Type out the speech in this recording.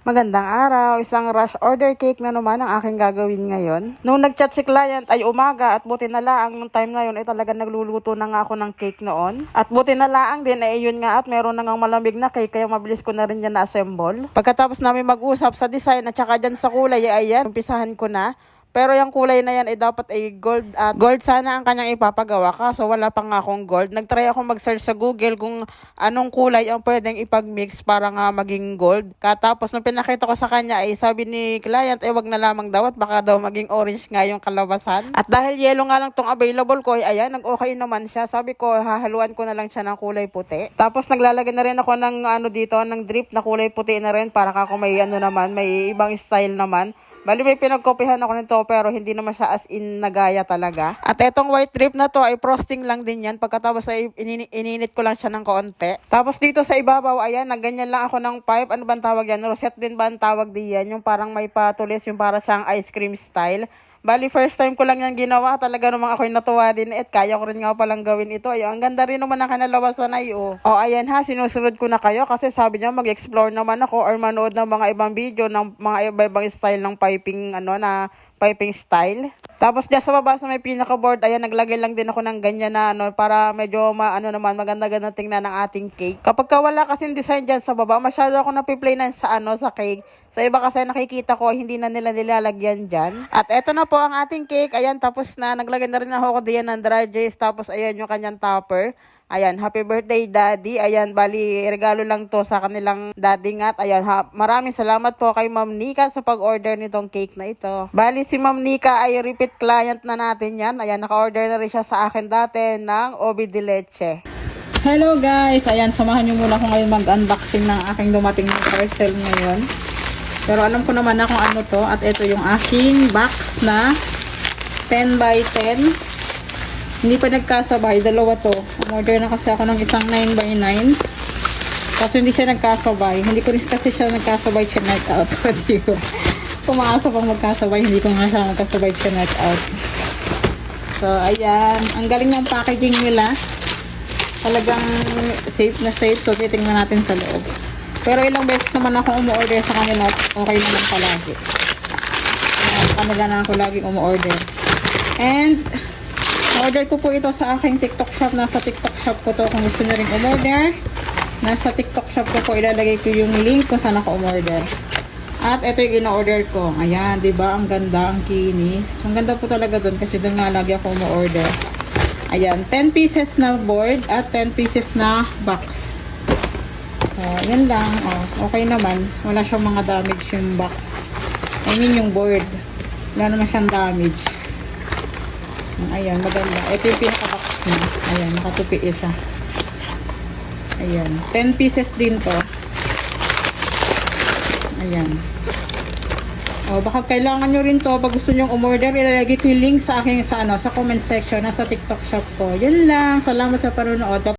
Magandang araw, isang rush order cake na naman ang aking gagawin ngayon. Nung nag-chat si client ay umaga at buti na laang nung time na yun ay talaga nagluluto na nga ako ng cake noon. At buti na laang din ay yun nga at meron na ngang malamig na cake kaya mabilis ko na rin yan na-assemble. Pagkatapos namin mag-usap sa design at saka dyan sa kulay ay ayan, umpisahan ko na. Pero yung kulay na yan ay dapat ay gold at gold sana ang kanyang ipapagawa, kaso wala pa nga akong gold. Nagtry ako mag-search sa Google kung anong kulay ang pwedeng ipag-mix para nga maging gold. Katapos nung pinakita ko sa kanya ay sabi ni client ay wag na lamang daw at baka daw maging orange nga yung kalabasan. At dahil yellow nga lang tong available ko ay ayan, nag-okay naman siya. Sabi ko hahaluan ko na lang siya ng kulay puti. Tapos naglalagay na rin ako ng dito, ng drip na kulay puti na rin para kako may naman, may ibang style naman. Bali may pinagkopihan ako nito pero hindi naman siya as in nagaya talaga. At etong white drip na to ay frosting lang din yan. Pagkatapos ay ininit ko lang siya ng konti. Tapos dito sa ibabaw, ayan, nagganyan lang ako ng pipe. Ano bang tawag yan? Rosette din ba ang tawag diyan? Yung parang may patulis, yung para siyang ice cream style. Bali, first time ko lang yan ginawa. Talaga namang ako'y natuwa din. At kaya ko rin nga palang gawin ito. Ay, ang ganda rin naman ang kanalawasan ay O, ayan ha, sinusunod ko na kayo. Kasi sabi niya mag-explore naman ako or manood ng mga ibang video ng mga iba-ibang style ng piping, na piping style. Tapos dyan sa baba sa may pinaka-board, ayan, naglagay lang din ako ng ganyan na para medyo naman, maganda-ganda tingnan ng ating cake. Kapag wala kasing design dyan sa baba, masyado ako napiplay na sa sa cake. Sa iba kasi nakikita ko, hindi na nila nilalagyan dyan. At eto na po ang ating cake. Ayan, tapos na. Naglagay na rin ako diyan ng dry juice. Tapos ayan yung kanyang topper. Ayan, happy birthday daddy. Ayan, bali regalo lang to sa kanilang daddy nga. Ayan, maraming salamat po kay Ma'am Nika sa pag-order nitong cake na ito. Bali si Ma'am Nika ay repeat client na natin yan. Ayan, naka-order na rin siya sa akin dati ng Obi de Leche. Hello guys! Ayan, samahan nyo muna ako ngayon mag-unboxing ng aking dumating na parcel ngayon. Pero alam ko naman na kung ano to. At ito yung aking box na 10 by 10. Hindi pa nagkasabay, dalawa to. Umorder na kasi ako ng isang 9 by 9. Kasi hindi siya nagkasabay. Hindi ko rin kasi siya nagkasabay chinek out. Pumaasa pang magkasabay, hindi ko nga siya nagkasabay chinek out. So, ayan. Ang galing ng packaging nila. Talagang safe na safe. So, titingnan natin sa loob. Pero ilang beses naman ako umorder sa kanila. Okay naman palagi. Kanila na ako laging umorder. And order ko po ito sa aking TikTok shop. Nasa TikTok shop ko to kung gusto nyo rin umorder. Nasa TikTok shop ko po ilalagay ko yung link kung saan ako umorder. At ito yung ina-order ko. Ayan, diba? Ang ganda, ang kinis. Ang ganda po talaga doon kasi doon nga lagi ako umorder. Ayan, 10 pieces na board at 10 pieces na box. So, yan lang. Okay naman. Wala siyang mga damage yung box. I mean yung board. Wala naman siyang damage. Ayan, maganda. Ito yung pinaka-box niya. Ayan, nakatupi siya. Ayan. 10 pieces din to. Ayan. Baka kailangan nyo rin to. Pag gusto nyo umorder, ilalagay ko yung link sa aking sa comment section. Nasa TikTok shop ko. Yan lang. Salamat sa panonood.